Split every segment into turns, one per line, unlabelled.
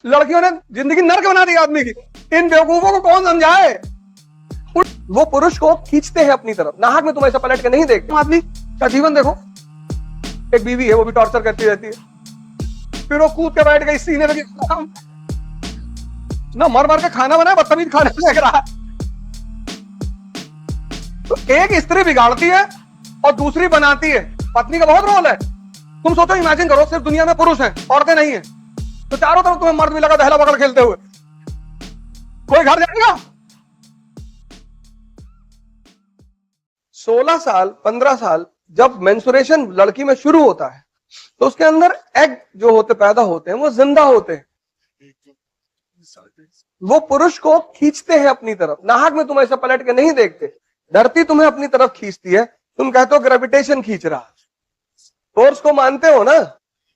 लड़कियों ने जिंदगी नर्क बना दी आदमी की। इन बेवकूफों को कौन समझाए। वो पुरुष को खींचते हैं अपनी तरफ, नाहक में तुम ऐसा पलट के नहीं देखते। आदमी का जीवन देखो, एक बीवी है वो भी टॉर्चर करती रहती है, फिर वो कूद के बैठ गई सीने लगी, ना मर मर के खाना बनाए, बदतमीज खाने लग रहा है। तो एक स्त्री बिगाड़ती है और दूसरी बनाती है। पत्नी का बहुत रोल है। तुम सोचो, इमेजिन करो सिर्फ दुनिया में पुरुष हैं, औरतें नहीं है, तो चारों तरफ तुम्हें मर्द भी लगा दहला पकड़ खेलते हुए, कोई घर जाएगा। 16 साल 15 साल जब मेंस्ट्रुएशन लड़की में शुरू होता है तो उसके अंदर एग जो होते पैदा होते हैं वो जिंदा होते हैं। वो पुरुष को खींचते हैं अपनी तरफ, नाहक में तुम ऐसा पलट के नहीं देखते। धरती तुम्हें अपनी तरफ खींचती है, तुम कहते हो ग्रेविटेशन खींच रहा, फोर्स को मानते हो ना।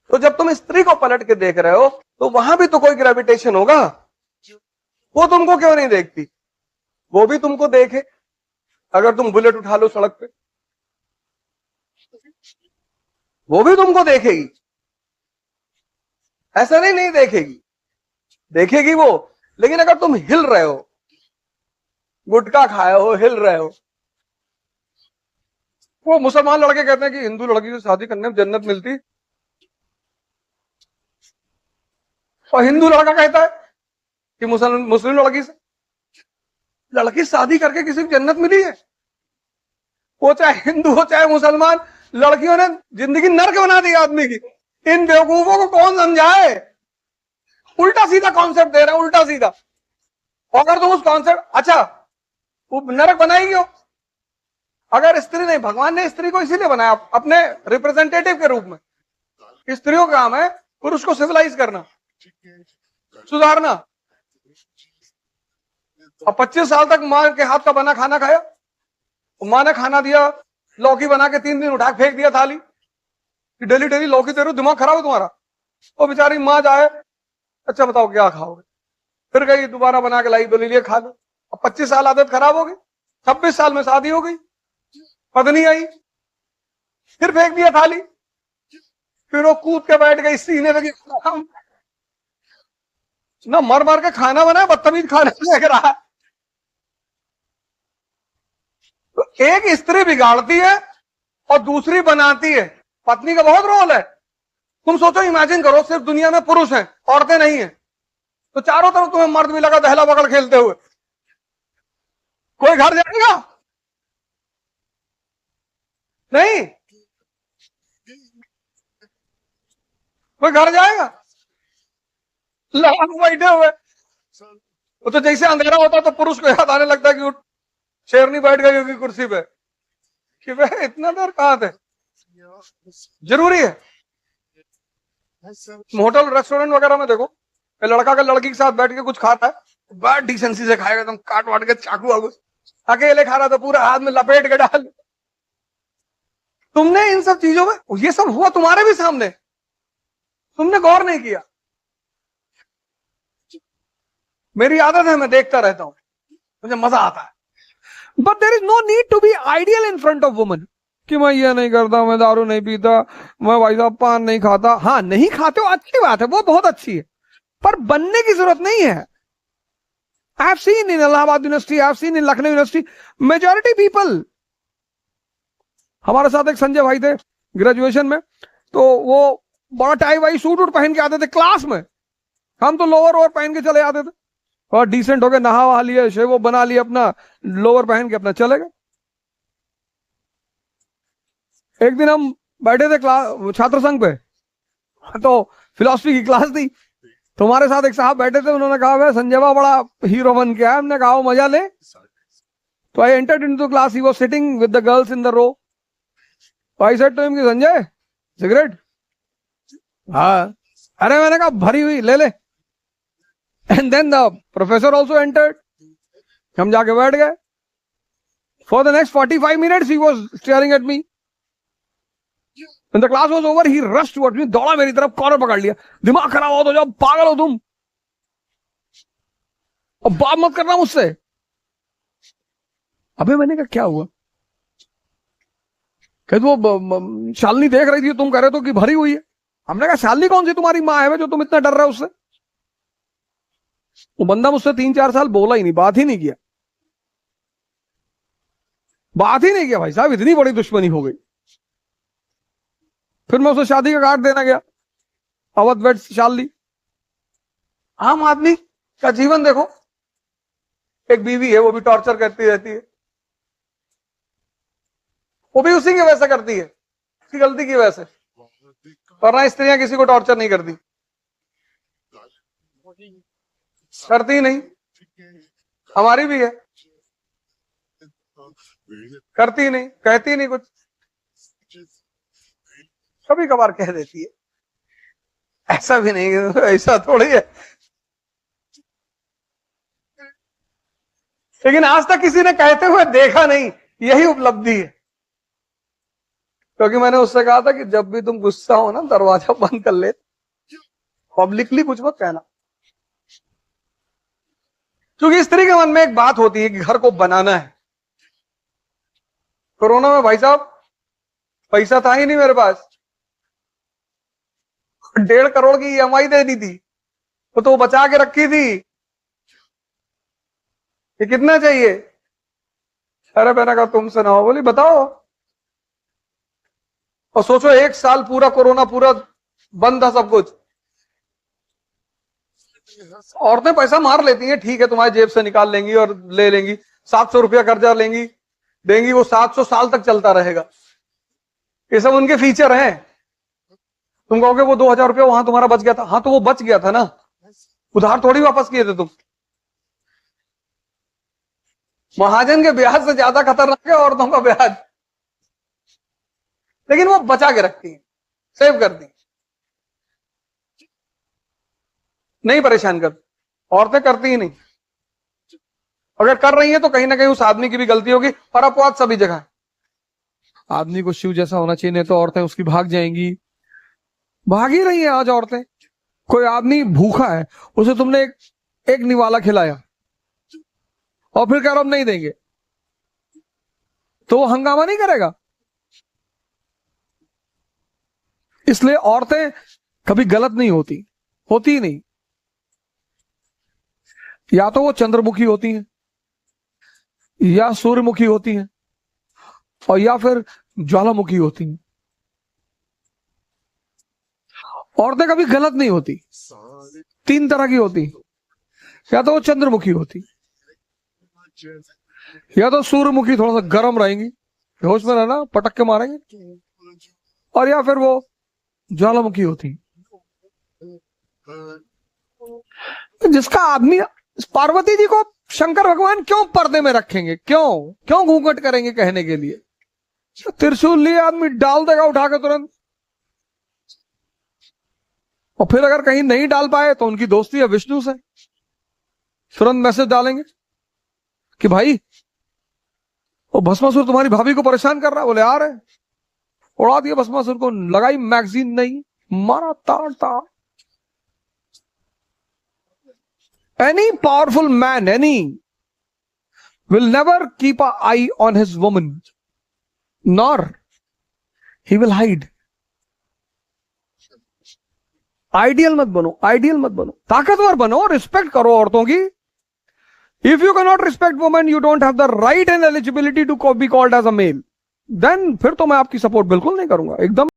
तो जब तुम स्त्री को पलट के देख रहे हो तो वहां भी तो कोई ग्रेविटेशन होगा। वो तुमको क्यों नहीं देखती? वो भी तुमको देखे। अगर तुम बुलेट उठा लो सड़क पे, वो भी तुमको देखेगी। ऐसा नहीं देखेगी, देखेगी वो। लेकिन अगर तुम हिल रहे हो, गुटखा खाए हो, हिल रहे हो, वो मुसलमान लड़के कहते हैं कि हिंदू लड़की से शादी करने में जन्नत मिलती, और हिंदू लड़का कहता है कि मुस्लिम लड़की से लड़की शादी करके किसी को जन्नत मिली है। वो चाहे हिंदू हो चाहे मुसलमान, लड़कियों ने जिंदगी नर्क बना दी आदमी की। इन बेवकूफों को कौन समझाए। उल्टा सीधा कॉन्सेप्ट दे रहे हैं, उल्टा सीधा। अगर तुम उस कॉन्सेप्ट, अच्छा वो नरक बनाई क्यों? अगर स्त्री नहीं, भगवान ने स्त्री को इसीलिए बनाया अपने रिप्रेजेंटेटिव के रूप में। स्त्रियों का काम है पुरुष को सिविलाइज करना, सुधारना। अब 25 साल तक मां के हाथ का बना खाना खाया, मां ने खाना दिया, लौकी बना के 3 दिन उठा फेंक दिया थाली कि डेली डेली लौकी दे रहे हो, दिमाग खराब है तुम्हारा। वो बेचारी मां जाए, अच्छा बताओ क्या खाओगे, फिर गई दोबारा बना के लाई, बोली लिए खा लो। अब 25 साल आदत खराब हो गई, 26 साल में शादी हो गई, पत्नी आई, फिर फेंक दिया थाली, फिर वो कूद के बैठ गई सीने लगी, ना मर मर के खाना बनाए, बदतमीज खाने लग रहा है। तो एक स्त्री बिगाड़ती है और दूसरी बनाती है। पत्नी का बहुत रोल है। तुम सोचो, इमेजिन करो सिर्फ दुनिया में पुरुष हैं, औरतें नहीं है, तो चारों तरफ तुम्हें मर्द भी लगा दहला पकड़ खेलते हुए, कोई घर जाएगा? नहीं, कोई घर जाएगा? लोग बैठे हुए। वो तो जैसे अंधेरा होता तो पुरुष को याद आने लगता है कि उठ, शेरनी बैठ गई होगी कुर्सी पे, कि भाई इतना देर कहां थे। जरूरी है। होटल रेस्टोरेंट वगैरह में देखो, लड़का का लड़की के साथ बैठ के कुछ खाता है, बड़ा डिसेंसी से खाएगा, एकदम काट वाट के चाकू वाकू। अकेले खा रहा तो पूरा हाथ में लपेट के डाल। तुमने इन सब चीजों में, ये सब हुआ तुम्हारे भी सामने, तुमने गौर नहीं किया। मेरी आदत है, मैं देखता रहता हूं, मुझे मजा आता है। But there is no need to be ideal in front of woman, कि मैं ये नहीं करता, मैं दारू नहीं पीता, मैं भाई साहब पान नहीं खाता। हाँ, नहीं खाते हो, अच्छी बात है, वो बहुत अच्छी है, पर बनने की जरूरत नहीं है। I have seen in Allahabad university, I have seen in Lucknow university, majority people. हमारे साथ एक संजय भाई थे ग्रेजुएशन में, तो वो बड़ा टाई वाई सूट वूट पहन के आते थे क्लास में, हम तो लोअर ओवर पहन के चले आते थे, और डिसेंट होके नहा वहा लिए, शेव बना लिए, अपना लोअर पहन के अपना चले गए। एक दिन हम बैठे थे क्लास छात्र संघ पे, तो फिलोसफी की क्लास थी, तो हमारे साथ एक साहब बैठे थे, उन्होंने कहा भाई संजय बा बड़ा हीरो बन के आया। हमने कहा मजा ले। तो I entered into class, he was sitting with the girls in the row. I said to him कि संजय सिगरेट? हाँ। अरे मैंने कहा भरी हुई ले ले। And then the professor also entered, हम जाके बैठ गए। For the next 45 minutes he was staring at me. When the class was over, he rushed towards me, दौड़ा मेरी तरफ, कॉलर पकड़ लिया, दिमाग खराब हो तो जाओ, पागल हो तुम, और बात मत करना मुझसे। अबे मैंने कहा क्या हुआ? कहते वो शालिनी देख रही थी, तुम कह रहे तो कि भरी हुई है। हमने कहा शालिनी कौन सी तुम्हारी माँ है जो तुम इतना डर रहे हो उससे? वो बंदा मुझसे 3-4 साल बोला ही नहीं, बात ही नहीं किया, बात ही नहीं किया भाई साहब, इतनी बड़ी दुश्मनी हो गई। फिर मैं उसे शादी का कार्ड देना गया, अवध वेड शाली। आम आदमी का जीवन देखो, एक बीवी है वो भी टॉर्चर करती रहती है, वो भी उसी की वजह से करती है, उसकी गलती की वजह से। वरना स्त्रियां किसी को टॉर्चर नहीं करती, करती नहीं, हमारी भी है, करती नहीं, कहती नहीं कुछ, कभी कभार कह देती है, ऐसा भी नहीं, ऐसा थोड़ी है। लेकिन आज तक किसी ने कहते हुए देखा नहीं, यही उपलब्धि है। क्योंकि मैंने उससे कहा था कि जब भी तुम गुस्सा हो ना, दरवाजा बंद कर ले, पब्लिकली कुछ मत कहना। क्योंकि स्त्री के मन में एक बात होती है कि घर को बनाना है। कोरोना में भाई साहब पैसा था ही नहीं मेरे पास, 1.5 करोड़ की EMI देनी थी, वो तो बचा के रखी थी। ये कितना चाहिए? अरे मैंने कहा तुमसे ना हो, बोली बताओ। और सोचो 1 साल पूरा कोरोना पूरा बंद था सब कुछ। औरतें पैसा मार लेती हैं, ठीक है, तुम्हारी जेब से निकाल लेंगी और ले लेंगी, 700 रुपया कर्जा लेंगी, देंगी, वो 700 साल तक चलता रहेगा। ये सब उनके फीचर हैं। तुम कहोगे वो 2000 रुपया वहां तुम्हारा बच गया था, हाँ तो वो बच गया था ना, उधार थोड़ी वापस किए थे तुम। महाजन के ब्याज से ज्यादा खतरनाक है औरतों का ब्याज, लेकिन वो बचा के रखती है, सेव करती, नहीं परेशान करती। औरतें करती ही नहीं, अगर कर रही हैं तो कहीं ना कहीं उस आदमी की भी गलती होगी, और अपवाद सभी जगह है। आदमी को शिव जैसा होना चाहिए, नहीं तो औरतें उसकी भाग जाएंगी, भाग ही रही है आज औरतें। कोई आदमी भूखा है, उसे तुमने एक निवाला खिलाया और फिर कह रहा हम नहीं देंगे, तो वो हंगामा नहीं करेगा? इसलिए औरतें कभी गलत नहीं होती, होती ही नहीं। या तो वो चंद्रमुखी होती हैं, या सूर्यमुखी होती हैं, और या फिर ज्वालामुखी होती हैं। औरतें कभी गलत नहीं होती, 3 तरह की होती, या तो वो चंद्रमुखी होती, या तो सूर्यमुखी थोड़ा सा गर्म रहेंगी, होश में रहना, पटक के मारेंगे, और या फिर वो ज्वालामुखी होती। जिसका आदमी, पार्वती जी को शंकर भगवान क्यों पर्दे में रखेंगे, क्यों घूंघट करेंगे कहने के लिए? त्रिशूल लिए आदमी डाल देगा उठा के तुरंत, और फिर अगर कहीं नहीं डाल पाए तो उनकी दोस्ती है विष्णु से, तुरंत मैसेज डालेंगे कि भाई वो भस्मासुर तुम्हारी भाभी को परेशान कर रहा है, बोले आ रहे, उड़ा दिया भस्मासुर को, लगाई मैगजीन, नहीं मारा ताड़ ताड़। Any powerful man, will never keep an eye on his woman, nor he will hide. Ideal मत बनो, ताकतवर बनो, रिस्पेक्ट करो औरतों की। If you cannot respect women, you don't have the right and eligibility to be called as a male. Then फिर तो मैं आपकी सपोर्ट बिल्कुल नहीं करूंगा, एकदम।